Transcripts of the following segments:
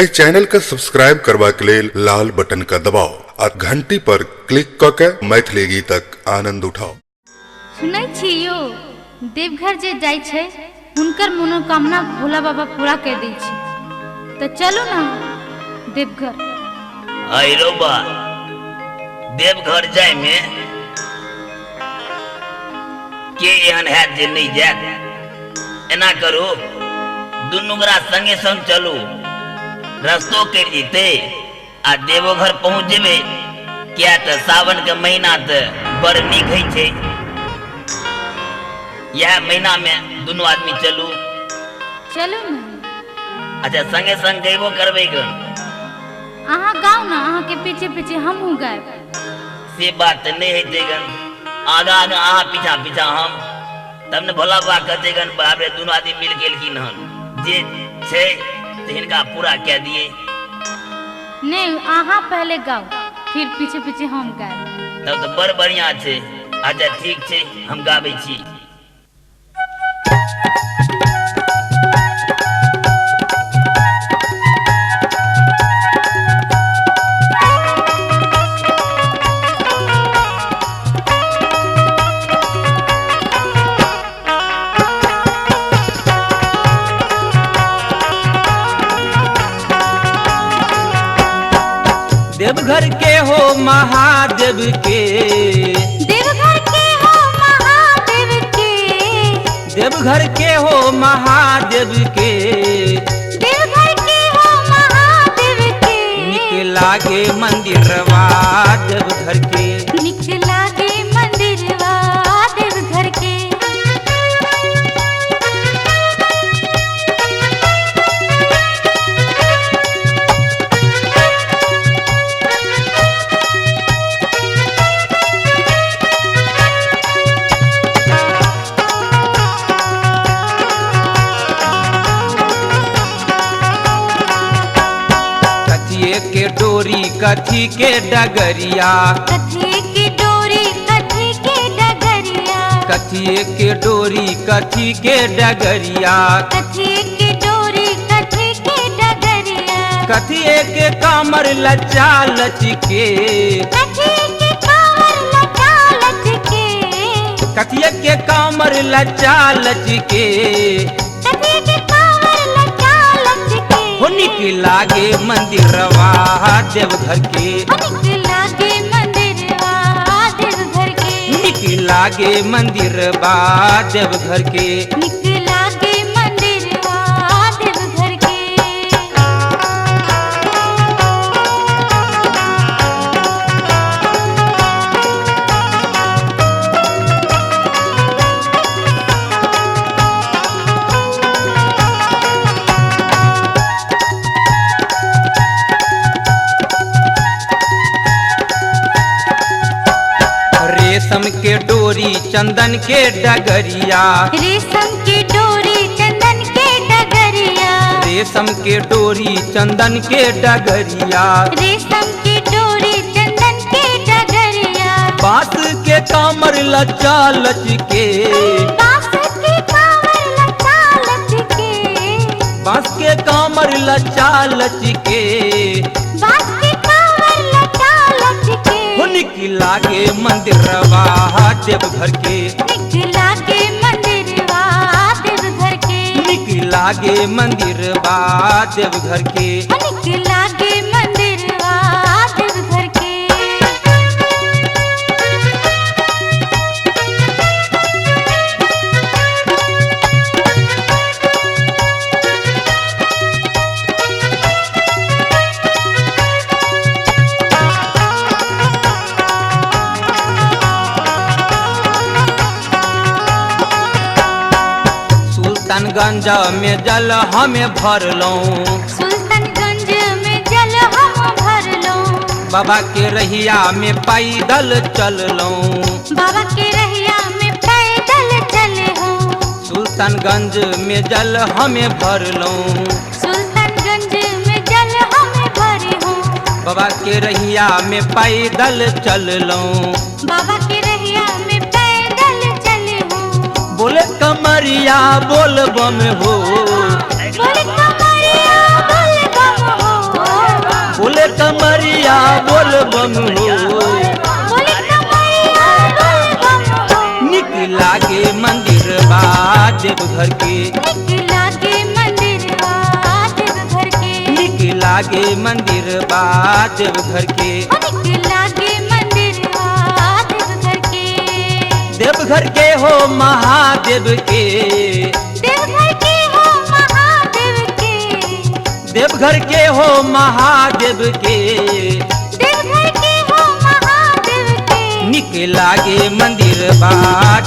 ए channel का subscribe करवा के लेल लाल बटन का दबाओ और घंटी पर क्लिक करके मैथिली गीतक आनंद उठाओ। सुनै छियो देवघर जे जाय छै हुनकर मनोकामना भोला बाबा पूरा कर दै छै, तो चलो ना देवघर। आइरो बा देवघर जाय में के एहन है जे नहीं जात। एना करो दुनू गोरा संगे संग चलू, रस्तो कर जीते आ देवघर पहुँच जेबे। क्या तो सावन के महीना तो बड़ निक है छे। यह महीना में दोनों आदमी चलू। चलो ना। अच्छा संगे संग गईबो करबे गन। अहाँ गाओ ना, अहाँ के पीछे पीछे हम गायब। से बात नहीं है जेगन, आगा आगा अहाँ पीछा पीछा हम, तब ने भोला बाबा कहते गन बाबरे दोनों आदमी मिल गेलखिन हन जे छे इनका पूरा कह दिए। नहीं, अहाँ पहले गाओ फिर पीछे पीछे हम गायब। तब तो बड़ बढ़िया छे। अच्छा ठीक छे, हम गाबै छी। देवघर के हो महादेव के, देवघर के हो महादेव के, देवघर के हो महादेव के, देवघर के हो महादेव के। निक लागे मंदिरवा देवघर के, निक लागे मंदिरवा देवघर के। के डोरी कथी के डगरिया, कथी के डोरी कथी के डगरिया, कथी के डोरी कथी के डगरिया, कथी के डोरी कथी के डगरिया, कथी के कामर लचा लचके, कथी के कांवर लचा लचके, कथी के कामर लचा लचके। कथी के कांवर लचा लचके। हो निक लागे मंदिरवा देवघर के, निक लागे मंदिरवा देवघर के, निक लागे मंदिरवा देवघर के। निक लागे मंदिरवा देवघर के। रेशम के डोरी चंदन के डगरिया, रेशम की डोरी चंदन के डगरिया, रेशम के डोरी चंदन के डगरिया, रेशम की डोरी चंदन के डगरिया। बांस के कामर लचा लचके, बांस के कांवर लचा लचके, बांस के कामर लचा लचके। बांस के कांवर लचा लचके। हो निक लागे मंदिरवा देवघर के, निक लागे मंदिरवा देवघर के, निक लागे मंदिरवा देवघर के। निक लागे मंदिरवा देवघर के। सुल्तानगंज में जल हमें भरलौं, सुल्तानगंज में जल हम भरलौं, बाबा के रहिया में पैदल चललौं, बाबा के रहिया में पैदल चले हो। सुल्तानगंज में जल हमें भरलौं, सुल्तानगंज में जल हम भरे हो। बाबा के रहिया में पैदल चललौं, बाबा के रहिया में पैदल चले हो। बोले कमरिया बोल बम हो, बोले कमरिया बोल बम हो, कमैया बोल बम हो। बोले कमैया बोल बम हो। निक लागे मंदिर बा देवघर के, निक लागे मंदिर बा देवघर के, निक लागे मंदिर बा देवघर के, निक लागे मंदिर बा देवघर के। देवघर के हो महादेव के, देवघर के हो महादेव के, देवघर के हो महादेव के, देवघर के हो महादेव के। निक लागे मंदिर बा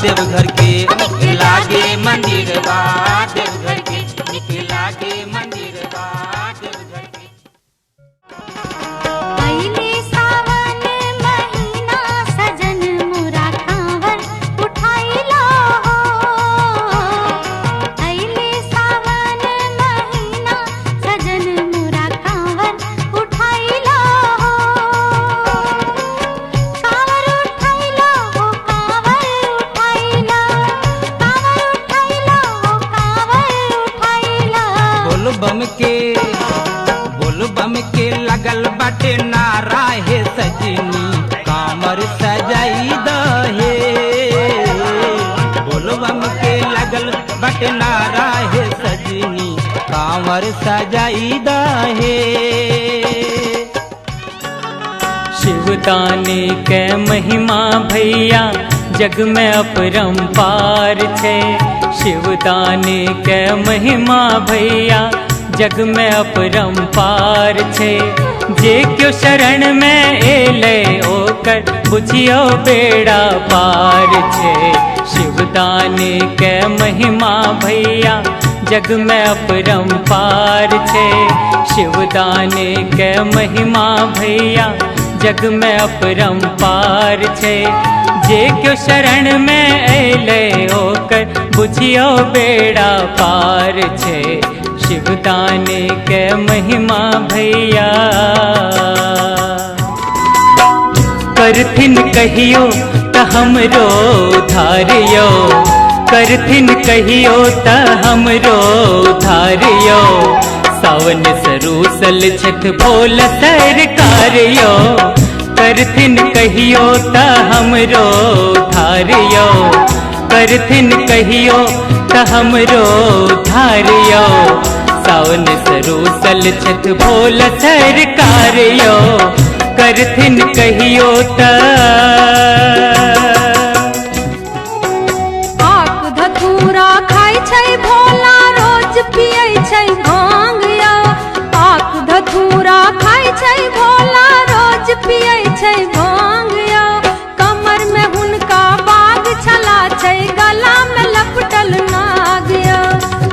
देवघर के, निक लागे मंदिर बा देवघर के, निक लागे मंदिर बा देवघर के। अइले सावन महीना सजन मोरा कांवर उठाइलो हो। अइले सावन महीना सजन मोरा कांवर उठाइलो हो। कांवर उठाइलो हो, कांवर उठाइलो, कांवर उठाइलो हो, कांवर उठाइलो। बोल बम के लगल बाटे नारा हे सजनी कामर सजाई दहे। बोल बम के लगल बाटे नारा हे सजनी कामर सजाई दहे। शिवदानी के महिमा भैया जग में अपरंपार छे। शिवदानी के महिमा भैया जग में अपरंपार छे। जे क्यों शरण में एले ओकर बुझियो बेड़ा पार छे। शिवदानी के महिमा भैया जग में अपरंपार छे। शिवदानी के महिमा भैया जग में अपरंपार छे। जे क्यों शरण में एले ओकर बुझियो बेड़ा पार छे। शिवदानी के महिमा भैया करथिन कहियो त हमरो धारियो, करथिन कहियो त हमरो धारियो। सावन सरूसल छठ भोल सरकारियो, करथिन कहियो त हमरो धारियो, करथिन कहियो त हमरो धारियो। सावन सरूसल छठ भोल सरकारियो, करथिन कहियो त। आक धतूरा खाय छै भोला रोज पियै छै भांग या। आक धतूरा खाय छै भोला रोज पियै छै भांग या। कमर में हुनका बाग छला छै गला में लपटल नाग या।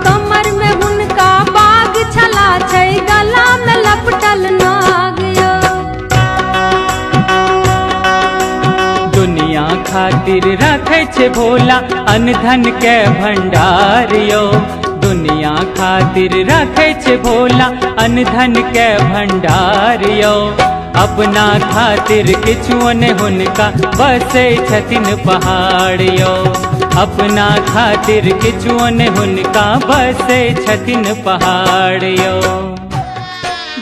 कमर में हुनका बाग छला छै गला में लपटल नाग या। दुनिया खातिर रखे छे भोला अनधन के भंडार यो। दुनिया खातिर रखे छे भोला अनधन के भंडार यो। अपना खातिर किछुओ ने हुनका बसे छथिन पहाड़ यो। अपना खातिर किछुओ ने हुनका बसे छथिन पहाड़ यो।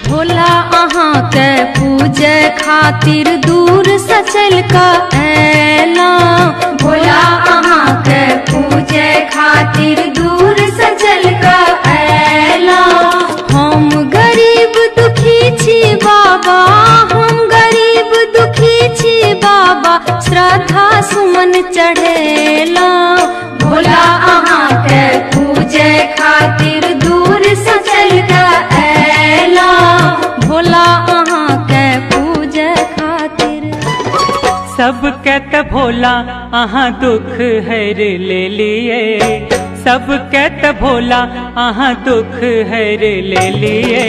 भोला अहाँ के पूजे खातिर दूर से चल कऽ अयलौं। भोला अहाँ के पूजे खातिर दूर से चल कऽ अयलौं। हम गरीब दुखी छी बाबा, हम गरीब दुखी छी बाबा, श्रद्धा सुमन चढ़ेलौं। भोला अहाँ के पूजे खातिर दूर से चल कऽ अयलौं। भोला अहाँ के पूजे खातिर। सबके त भोला अहाँ दुख हर ले लिए। सबके त भोला अहाँ दुख हर ले लिए।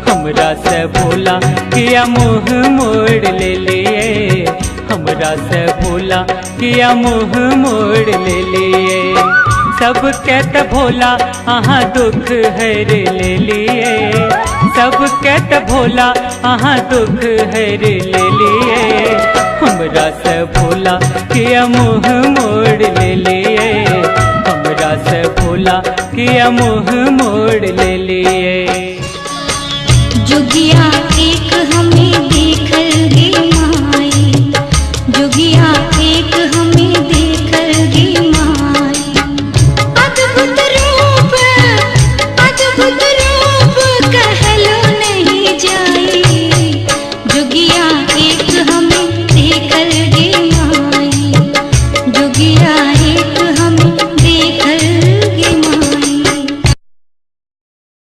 हमरा से भोला किया मुँह मोड़ ले लिए। हमरा से भोला किया मुँह मोड़ ले लिए। सबके त भोला अहाँ दुख हर ले लिए। सबके त भोला अहाँ दुख हर ले लिए। हमरा से भोला किया मुँह मोड़ ले लिए। हमरा से भोला किया मुँह मोड़ ले लिए। जोगिया एक हमें देख